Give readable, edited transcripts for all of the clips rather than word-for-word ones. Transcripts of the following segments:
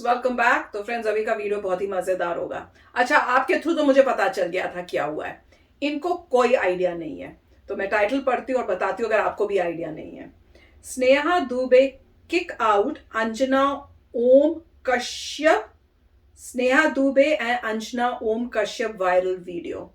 Welcome back. तो friends, अभी का वीडियो बहुत ही मजेदार होगा। अच्छा, आपके थ्रू तो मुझे पता चल गया था क्या हुआ है। इनको कोई आइडिया नहीं है, तो मैं टाइटल पढ़ती हूँ और बताती हूँ अगर आपको भी आइडिया नहीं है। Sneha Dubey kick out Anjana Om Kashyap. Sneha Dubey and Anjana Om Kashyap viral video.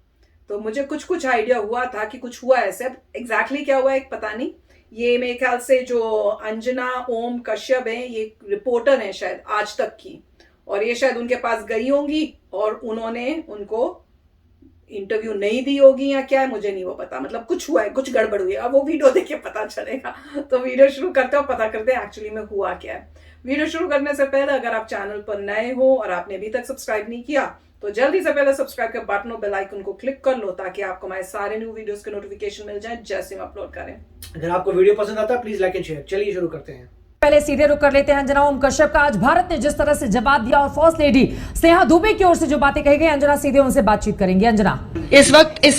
तो मुझे कुछ कुछ आइडिया हुआ था कि कुछ हुआ ऐसे। अब एग्जैक्टली क्या हुआ है पता नहीं। ये मेरे ख्याल से जो अंजना ओम कश्यप है, ये रिपोर्टर है शायद आज तक की, और ये शायद उनके पास गई होंगी और उन्होंने उनको इंटरव्यू नहीं दी होगी या क्या है, मुझे नहीं वो पता। मतलब कुछ हुआ है, कुछ गड़बड़ हुई है। अब वो वीडियो देख के पता चलेगा। तो वीडियो शुरू करते हो, पता करते हैं एक्चुअली में हुआ क्या है। वीडियो शुरू करने से पहले अगर आप चैनल पर नए हो और आपने अभी तक सब्सक्राइब नहीं किया तो जल्दी से पहले सब्सक्राइब के बटन और बेल आइकन को क्लिक कर लो ताकि आपको हमारे सारे न्यू वीडियोस के नोटिफिकेशन मिल जाए जैसे हम अपलोड करें। अगर आपको वीडियो पसंद आता है प्लीज लाइक एंड शेयर। चलिए शुरू करते हैं। पहले सीधे रुक कर लेते हैं अंजना ओम कश्यप का। आज भारत ने जिस तरह से जवाब दिया और फर्स्ट लेडी स्नेहा दुबे की ओर से जो बातें कही गई, अंजना सीधे उनसे बातचीत करेंगे। अंजना, इस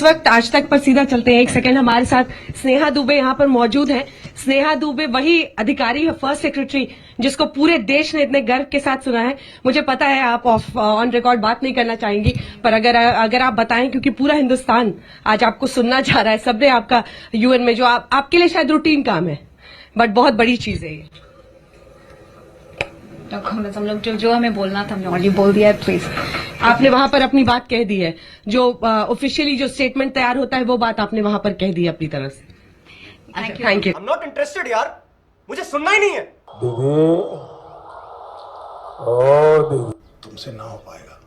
वक्त आज तक पर सीधा चलते हैं। एक सेकंड, हमारे साथ स्नेहा दुबे यहाँ पर मौजूद हैं। स्नेहा दुबे वही अधिकारी है, फर्स्ट सेक्रेटरी, जिसको पूरे देश ने इतने गर्व के साथ सुना है। मुझे पता है आप ऑन रिकॉर्ड बात नहीं करना चाहेंगी, पर अगर आप बताएं, क्योंकि पूरा हिंदुस्तान आज आपको सुनना चाह रहा है। सबने आपका यूएन में जो आपके लिए शायद रूटीन काम है, बट बहुत बड़ी चीज है ये। हम लोग जो हमें बोलना था हमने ऑलरेडी बोल दिया है। प्लीज, आपने वहां पर अपनी बात कह दी है। जो ऑफिशियली जो स्टेटमेंट तैयार होता है वो बात आपने वहां पर कह दी है अपनी तरफ से। Thank you. I'm not interested यार, मुझे सुनना ही नहीं है। तुमसे ना हो पाएगा।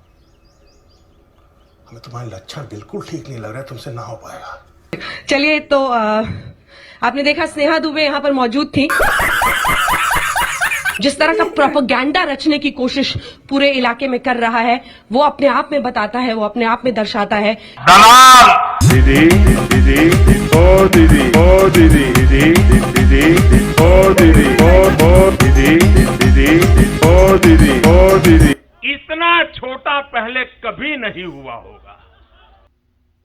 हमें तुम्हारे लक्षण बिल्कुल ठीक नहीं लग रहे, तुमसे ना हो पाएगा। चलिए, तो आपने देखा स्नेहा दुबे यहाँ पर मौजूद थी। जिस तरह का प्रोपेगेंडा रचने की कोशिश पूरे इलाके में कर रहा है, वो अपने आप में बताता है, वो अपने आप में दर्शाता है। दीदी दीदी ओ दीदी ओ दीदी दीदी दीदी ओ दीदी ओ दीदी दीदी ओ दीदी ओ दीदी। इतना छोटा पहले कभी नहीं हुआ होगा।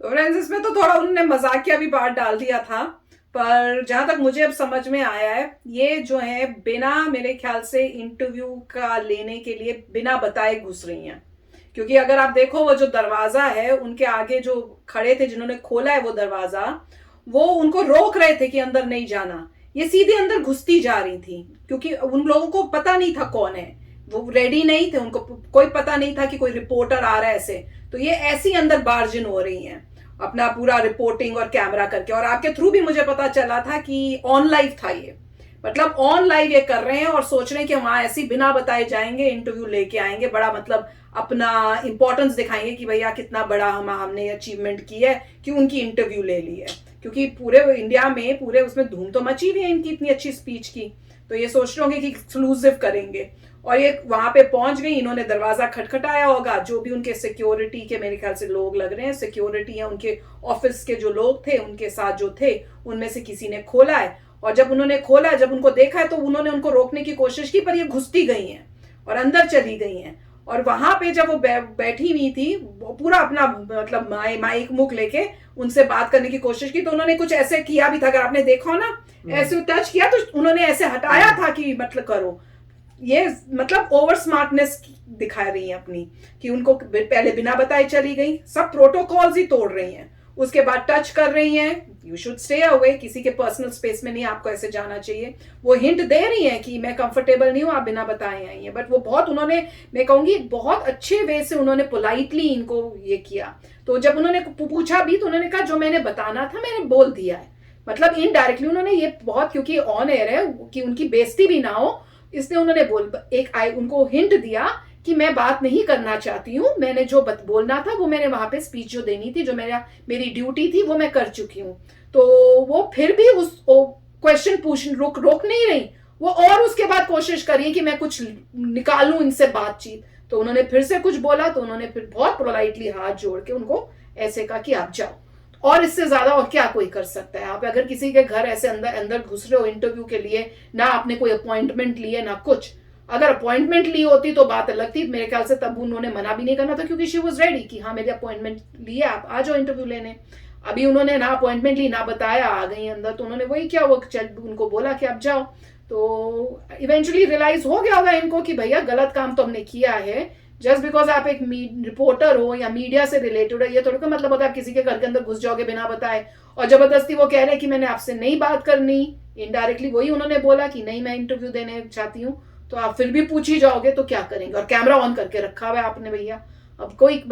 तो फ्रेंड्स, इसमें तो थोड़ा उन्होंने मजाकिया भी पार्ट डाल दिया था, पर जहां तक मुझे अब समझ में आया है, ये जो है बिना मेरे ख्याल से इंटरव्यू का लेने के लिए बिना बताए घुस रही हैं। क्योंकि अगर आप देखो वो जो दरवाजा है उनके आगे जो खड़े थे, जिन्होंने खोला है वो दरवाजा, वो उनको रोक रहे थे कि अंदर नहीं जाना। ये सीधे अंदर घुसती जा रही थी क्योंकि उन लोगों को पता नहीं था कौन है, वो रेडी नहीं थे, उनको कोई पता नहीं था कि कोई रिपोर्टर आ रहा है ऐसे। तो ये ऐसी अंदर बार्जिन हो रही हैं अपना पूरा रिपोर्टिंग और कैमरा करके। और आपके थ्रू भी मुझे पता चला था कि ऑन लाइव था ये, मतलब ऑन लाइव ये कर रहे हैं और सोच रहे हैं कि वहां ऐसी बिना बताए जाएंगे, इंटरव्यू लेके आएंगे, बड़ा मतलब अपना इंपॉर्टेंस दिखाएंगे कि भैया कितना बड़ा हमने अचीवमेंट की है कि उनकी इंटरव्यू ले ली है। क्योंकि पूरे इंडिया में पूरे उसमें धूम तो मची हुई है इनकी इतनी अच्छी स्पीच की, तो ये सोच रहे होंगे कि एक्सक्लूसिव करेंगे। और ये वहां पे पहुंच गई, इन्होंने दरवाजा खटखटाया होगा। जो भी उनके सिक्योरिटी के मेरे ख्याल से लोग लग रहे हैं, सिक्योरिटी या उनके ऑफिस के जो लोग थे उनके साथ जो थे, उनमें से किसी ने खोला है। और जब उन्होंने खोला, जब उनको देखा है, तो उन्होंने उनको रोकने की कोशिश की, पर ये घुसती गई हैं और अंदर चली गई हैं। और वहां पे जब वो बैठी हुई थी, वो पूरा अपना मतलब माइक मुख लेके उनसे बात करने की कोशिश की, तो उन्होंने कुछ ऐसे किया भी था। अगर आपने देखा हो ना, ऐसे टच किया तो उन्होंने ऐसे हटाया था कि मतलब करो। ये मतलब ओवर स्मार्टनेस दिखा रही है अपनी, कि उनको पहले बिना बताए चली गई, सब प्रोटोकॉल्स ही तोड़ रही हैं, उसके बाद टच कर रही हैं। यू शुड स्टे अवे, किसी के पर्सनल स्पेस में नहीं आपको ऐसे जाना चाहिए। वो हिंट दे रही हैं कि मैं कंफर्टेबल नहीं हूं, आप बिना बताए आई हैं। बट वो बहुत, उन्होंने, मैं कहूंगी बहुत अच्छे वे से उन्होंने पोलाइटली इनको ये किया। तो जब उन्होंने पूछा भी तो उन्होंने कहा जो मैंने बताना था मैंने बोल दिया है। मतलब इनडायरेक्टली उन्होंने ये बहुत, क्योंकि ऑन एयर है कि उनकी बेइज्जती भी ना हो, इसलिए उन्होंने उनको हिंट दिया कि मैं बात नहीं करना चाहती हूँ, मैंने जो बोलना था वो मैंने वहां पे स्पीच जो देनी थी, जो मेरी ड्यूटी थी वो मैं कर चुकी हूँ। तो वो फिर भी उस क्वेश्चन रोक नहीं रही वो, और उसके बाद कोशिश करी कि मैं कुछ निकालूं इनसे बातचीत। तो उन्होंने फिर से कुछ बोला, तो उन्होंने फिर बहुत पोलाइटली हाथ जोड़ के उनको ऐसे कहा कि आप जाओ। और इससे ज्यादा और क्या कोई कर सकता है। आप अगर किसी के घर ऐसे अंदर घुस रहे हो इंटरव्यू के लिए, ना आपने कोई अपॉइंटमेंट ली है ना कुछ, अगर अपॉइंटमेंट ली होती तो बात अलग थी मेरे ख्याल से, तब उन्होंने मना भी नहीं करना था, क्योंकि शी वाज रेडी कि हाँ मेरी अपॉइंटमेंट ली है, आप आ जाओ इंटरव्यू लेने। अभी उन्होंने ना अपॉइंटमेंट ली, ना बताया, आ गई अंदर। तो उन्होंने वही क्या, वो उनको बोला कि आप जाओ। तो इवेंचुअली रियलाइज हो गया होगा इनको कि भैया गलत काम तो हमने किया है। जस्ट बिकॉज आप एक रिपोर्टर हो या मीडिया से रिलेटेड हो, ये थोड़ा का मतलब होता है आप किसी के घर के अंदर घुस जाओगे बिना बताए और जबरदस्ती वो कह रहे हैं कि मैंने आपसे नहीं बात करनी। इनडायरेक्टली वही उन्होंने बोला कि नहीं मैं इंटरव्यू देने चाहती हूँ, तो आप फिर भी पूछ ही जाओगे तो क्या करेंगे। और कैमरा ऑन करके रखा हुआ है आपने भैया, अब कोई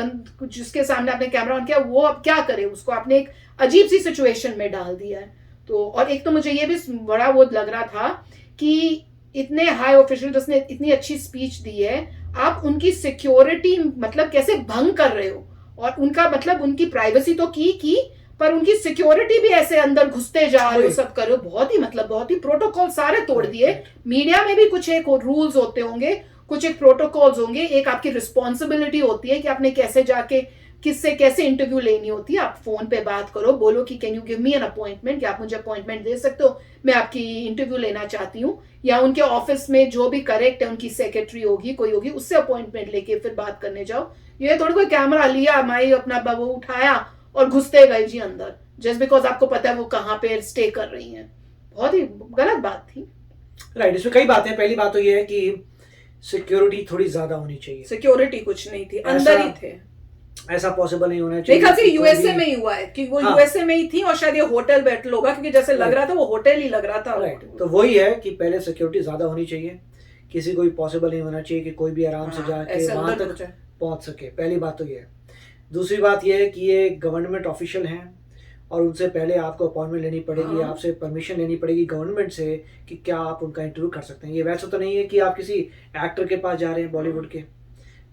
जिसके सामने आपने कैमरा ऑन किया वो अब क्या करे, उसको आपने एक अजीब सी सिचुएशन में डाल दिया है। तो और एक तो मुझे ये भी बड़ा वो लग रहा था कि इतने हाई ऑफिशियल जिसने इतनी अच्छी स्पीच दी है, आप उनकी सिक्योरिटी मतलब कैसे भंग कर रहे हो। और उनका मतलब उनकी प्राइवेसी तो की पर उनकी सिक्योरिटी भी ऐसे अंदर घुसते जा रहे हो, सब कर रहे हो। बहुत ही मतलब बहुत ही प्रोटोकॉल सारे तोड़ दिए। मीडिया में भी कुछ एक रूल्स होते होंगे, कुछ एक प्रोटोकॉल्स होंगे, एक आपकी रिस्पॉन्सिबिलिटी होती है कि आपने कैसे जाके किससे कैसे इंटरव्यू लेनी होती है। आप फोन पे बात करो, बोलो कि can you give me an appointment, कि आप मुझे अपॉइंटमेंट दे सकते हो, मैं आपकी इंटरव्यू लेना चाहती हूँ। या उनके ऑफिस में जो भी करेक्ट है, उनकी सेक्रेटरी होगी कोई होगी, उससे अपॉइंटमेंट लेके फिर बात करने जाओ। ये थोड़ी कोई कैमरा लिया माई अपना वो उठाया और घुसते गए जी अंदर, जस्ट बिकॉज आपको पता है वो कहाँ पे स्टे कर रही हैं। बहुत ही गलत बात थी। राइट, इसमें कई बातें। पहली बात तो ये है कि सिक्योरिटी थोड़ी ज्यादा होनी चाहिए। सिक्योरिटी कुछ नहीं थी, अंदर ही थे। ऐसा पॉसिबल नहीं होना चाहिए। देखा कि यूएसए में ही हुआ है कि वो यूएसए में ही थी और शायद ये होटल बैटल होगा, क्योंकि जैसे लग रहा था वो होटल ही लग रहा था। राइट, तो वही है कि पहले सिक्योरिटी ज्यादा होनी चाहिए। किसी को भी पॉसिबल नहीं होना चाहिए कि कोई भी आराम से जाके वहां तक पहुंच सके। पहली बात तो ये है। दूसरी बात ये है कि ये गवर्नमेंट ऑफिशियल हैं और उनसे पहले आपको अपॉइंटमेंट लेनी पड़ेगी, आपसे परमिशन लेनी पड़ेगी गवर्नमेंट से कि क्या आप उनका इंटरव्यू कर सकते हैं। ये वैसा तो नहीं है कि आप किसी एक्टर के पास जा रहे हैं, बॉलीवुड के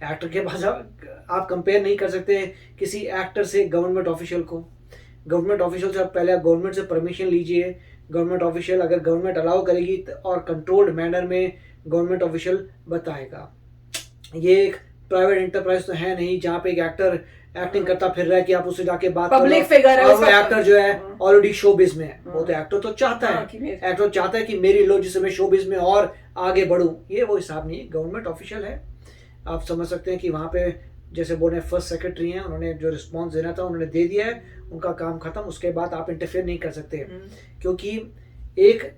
एक्टर के पास आप कंपेयर नहीं कर सकते किसी एक्टर से गवर्नमेंट ऑफिशियल को। गवर्नमेंट ऑफिशियल से आप पहले गवर्नमेंट से परमिशन लीजिए। गवर्नमेंट ऑफिशियल अगर गवर्नमेंट अलाउ करेगी और कंट्रोल्ड मैनर में गवर्नमेंट ऑफिशियल बताएगा। ये एक प्राइवेट एंटरप्राइज तो है नहीं जहाँ पे एक एक्टर एक्टिंग करता फिर रहा है कि आप उससे जाके बात पब्लिक फिगर है। और वो एक्टर जो है ऑलरेडी शोबिज में है। वो तो एक्टर तो चाहता है, एक्टर चाहता है कि मेरी लो जिससे मैं शोबिज में और आगे बढ़ूं। ये वो हिसाब नहीं है। गवर्नमेंट ऑफिशियल है, आप समझ सकते हैं कि वहाँ पे जैसे बोले फर्स्ट सेक्रेटरी हैं, उन्होंने जो रिस्पॉन्स देना था उन्होंने दे दिया है, उनका काम खत्म। उसके बाद आप इंटरफेयर नहीं कर सकते, क्योंकि एक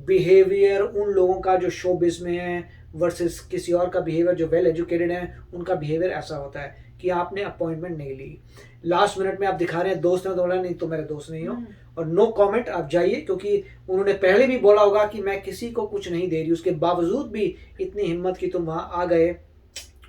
बिहेवियर उन लोगों का जो शोबिज में है वर्सेस किसी और का बिहेवियर जो वेल एजुकेटेड है, उनका बिहेवियर ऐसा होता है कि आपने अपॉइंटमेंट नहीं ली, लास्ट मिनट में आप दिखा रहे हैं दोस्त ने तो बोला नहीं तो मेरे दोस्त नहीं हो और नो कमेंट, आप जाइए। क्योंकि उन्होंने पहले भी बोला होगा कि मैं किसी को कुछ नहीं दे रही, उसके बावजूद भी इतनी हिम्मत की तुम वहां आ गए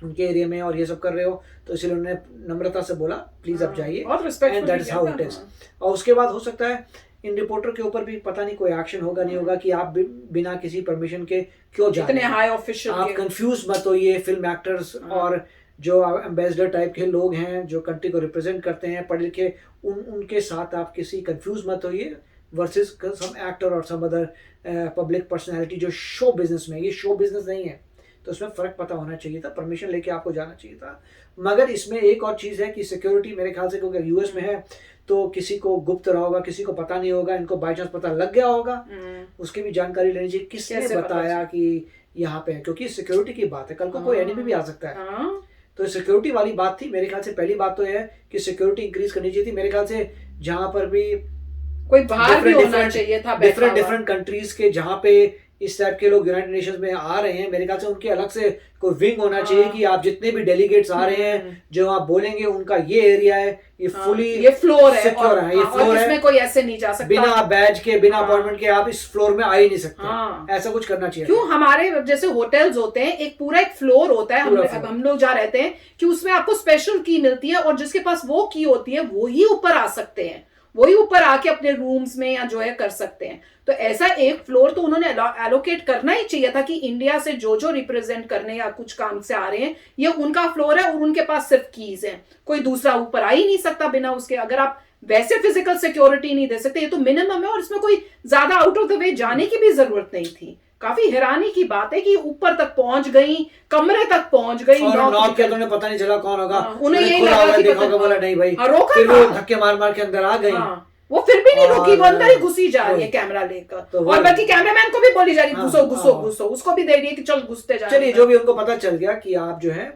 उनके एरिया में और ये सब कर रहे हो, तो इसलिए उन्होंने नम्रता से बोला प्लीज आप जाइए, and that is how it is. और उसके बाद हो सकता है इन रिपोर्टर के ऊपर भी पता नहीं कोई एक्शन होगा नहीं होगा कि आप बिना किसी परमिशन के क्यों जा रहे हैं। हाई ऑफिशियल आप कंफ्यूज मत होइए। फिल्म एक्टर्स और जो एम्बेसडर टाइप के लोग हैं जो कंट्री को रिप्रेजेंट करते हैं पढ़ लिखे, उनके साथ आप किसी कंफ्यूज मत होइए वर्सेस सम एक्टर और सम अदर पब्लिक पर्सनैलिटी जो शो बिजनेस में। ये शो बिजनेस नहीं है, तो इसमें फ़र्क पता होना चाहिए था, परमिशन लेके आपको जाना चाहिए था। मगर इसमें एक और चीज़ है कि सिक्योरिटी मेरे ख्याल से क्योंकि यूएस में है तो किसी को गुप्त रहा होगा, किसी को पता नहीं होगा, इनको बाई चांस पता लग गया होगा, उसकी भी जानकारी लेनी चाहिए किसने बताया कि यहाँ पे है, क्योंकि सिक्योरिटी की बात है, कल को कोई एनिमी भी आ सकता है। तो सिक्योरिटी वाली बात थी मेरे ख्याल से। पहली बात तो है कि सिक्योरिटी इंक्रीज करनी चाहिए थी मेरे ख्याल से। जहाँ पर भी कोई बाहर भी होना चाहिए था, डिफरेंट कंट्रीज के जहाँ पे इस टाइप के लोग यूनाइटेड नेशंस में आ रहे हैं, मेरे ख्याल से उनके अलग से कोई विंग होना चाहिए कि आप जितने भी डेलीगेट्स आ रहे हैं जो आप बोलेंगे उनका ये एरिया है, ये फुली ये फ्लोर है, सिक्योर है, ये फ्लोर है, इसमें कोई ऐसे नहीं जा सकता बिना बैज के बिना अपॉइंटमेंट के आप इस फ्लोर में आ ही नहीं सकते। ऐसा कुछ करना चाहिए। क्यों हमारे जैसे होटल्स होते हैं एक पूरा एक फ्लोर होता है, हम लोग जहाँ रहते हैं कि उसमें आपको स्पेशल की मिलती है और जिसके पास वो की होती है वो ही ऊपर आ सकते हैं, वही ऊपर आके अपने रूम्स में या जो है कर सकते हैं। तो ऐसा एक फ्लोर तो उन्होंने एलोकेट करना ही चाहिए था कि इंडिया से जो रिप्रेजेंट करने या कुछ काम से आ रहे हैं ये उनका फ्लोर है और उनके पास सिर्फ कीज है, कोई दूसरा ऊपर आ ही नहीं सकता बिना उसके। अगर आप वैसे फिजिकल सिक्योरिटी नहीं दे सकते, ये तो मिनिमम है और इसमें कोई ज्यादा आउट ऑफ द वे जाने की भी जरूरत नहीं थी। काफी हैरानी की बात है कि ऊपर तक पहुंच गई, कमरे तक पहुंच गई, नॉक किया तो उन्हें पता नहीं चला कौन होगा, उन्हें यही लगा कि देखा बोला नहीं भाई, रोका, वो धक्के मार मार के अंदर आ गई। वो फिर भी नहीं रुकी, वो अंदर ही घुसी जा रही है कैमरा लेकर, तो और बल्कि कैमरामैन को भी बोली जा रही है घुसो घुसो घुसो, उसको भी दे रही है कि चल घुसते जा। चलिए जो भी उनको पता चल गया कि आप जो है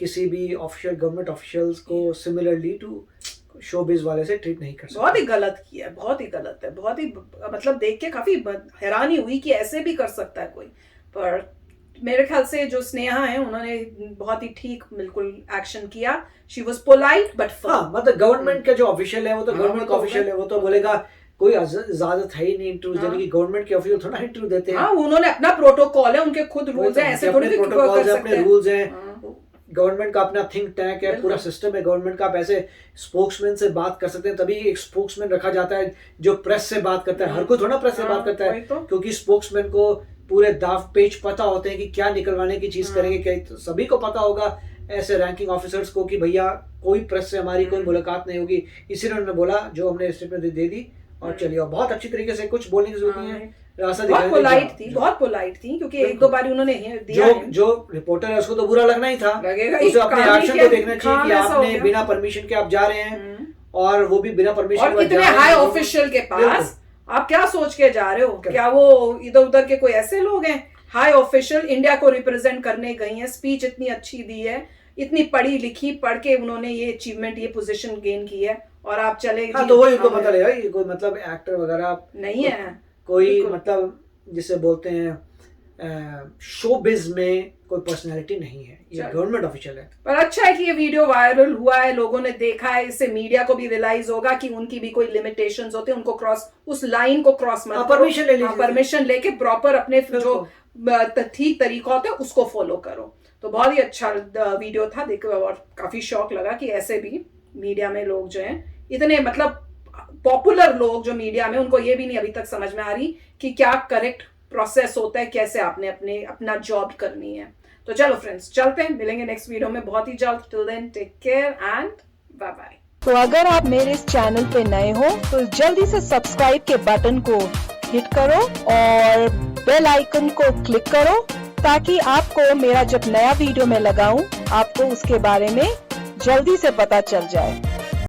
किसी भी ऑफिशियल गवर्नमेंट ऑफिशियल्स को सिमिलरली टू शोबिज वाले से ट्रीट नहीं कर सकते। बहुत ही गलत किया है, बहुत ही गलत है, बहुत ही मतलब देख के काफी हैरानी हुई कि ऐसे भी कर सकता है कोई। पर मेरे ख्याल से जो स्नेहा है उन्होंने बहुत ही ठीक बिल्कुल एक्शन किया। शी वाज पोलाइट बट हाँ, मतलब गवर्नमेंट का जो ऑफिशियल है वो तो गवर्नमेंट का ऑफिशियल है, वो तो बोलेगा कोई इजाजत है ही नहीं इंटरव्यू देने की, गवर्नमेंट के ऑफिशियल थोड़ा इंटरव्यू देते हैं। हाँ, उन्होंने अपना प्रोटोकॉल है, उनके खुद रूल्स हैं, ऐसे थोड़ी प्रोटोकॉल है, अपने रूल्स हैं, गवर्नमेंट का अपना थिंक टैंक है, पूरा सिस्टम है गवर्नमेंट का। आप ऐसे स्पोक्समैन से बात कर सकते हैं, तभी एक स्पोक्समैन रखा जाता है जो प्रेस से बात करता है। हर कोई थोड़ा प्रेस से बात करता है, क्योंकि स्पोक्समैन को पूरे दाव पेच पता होते हैं कि क्या निकलवाने की चीज करेंगे, क्या तो सभी को पता होगा ऐसे रैंकिंग ऑफिसर्स को कि भैया कोई प्रेस से हमारी कोई मुलाकात नहीं होगी। इसीलिए उन्होंने बोला जो हमने स्टेटमेंट दे दी और चलिए, और बहुत अच्छी तरीके से कुछ बोलने की जरूरत नहीं है। बहुत पोलाइट थी क्योंकि एक दो बार उन्होंने दिया जो रिपोर्टर है उसको तो बुरा लगना ही था, लगेगा उसे अपने एक्शन को देखना चाहिए कि आपने बिना परमिशन के आप जा रहे हैं, और वो भी बिना परमिशन और इतने हाई ऑफिशियल के पास आप क्या सोच के जा रहे हो? क्या वो इधर उधर के कोई ऐसे लोग हैं? हाई ऑफिशियल इंडिया को रिप्रेजेंट करने गई हैं, स्पीच इतनी अच्छी दी है, इतनी पढ़ी लिखी, पढ़ के उन्होंने ये अचीवमेंट, ये पोजीशन गेन की है, और आप चले। हाँ, तो वही उनको पता लगेगा ये कोई मतलब एक्टर वगैरह नहीं है, कोई मतलब जिसे बोलते हैं शोबिज में कोई पर्सनालिटी नहीं है, ये गवर्नमेंट ऑफिशियल है। पर अच्छा है कि ये वीडियो वायरल हुआ है, लोगों ने देखा है, इससे मीडिया को भी रियलाइज होगा कि उनकी भी कोई लिमिटेशंस होते हैं, उनको क्रॉस, उस लाइन को क्रॉस मत, परमिशन ले लीजिए, परमिशन लेके प्रॉपर अपने जो ठीक तरीका होता है उसको फॉलो करो। तो बहुत ही अच्छा वीडियो था, देखो, और काफी शौक लगा कि ऐसे भी मीडिया में लोग जो हैं इतने मतलब पॉपुलर लोग जो मीडिया में, उनको ये भी नहीं अभी तक समझ में आ रही कि क्या करेक्ट प्रोसेस होता है, कैसे आपने अपना जॉब करनी है। तो चलो फ्रेंड्स, चलते हैं, मिलेंगे नेक्स्ट वीडियो में बहुत ही जल्द। Till then take care and bye bye. तो अगर आप मेरे इस चैनल पे नए हो तो जल्दी से सब्सक्राइब के बटन को हिट करो और बेल आइकन को क्लिक करो, ताकि आपको मेरा जब नया वीडियो मैं लगाऊं आपको उसके बारे में जल्दी से पता चल जाए।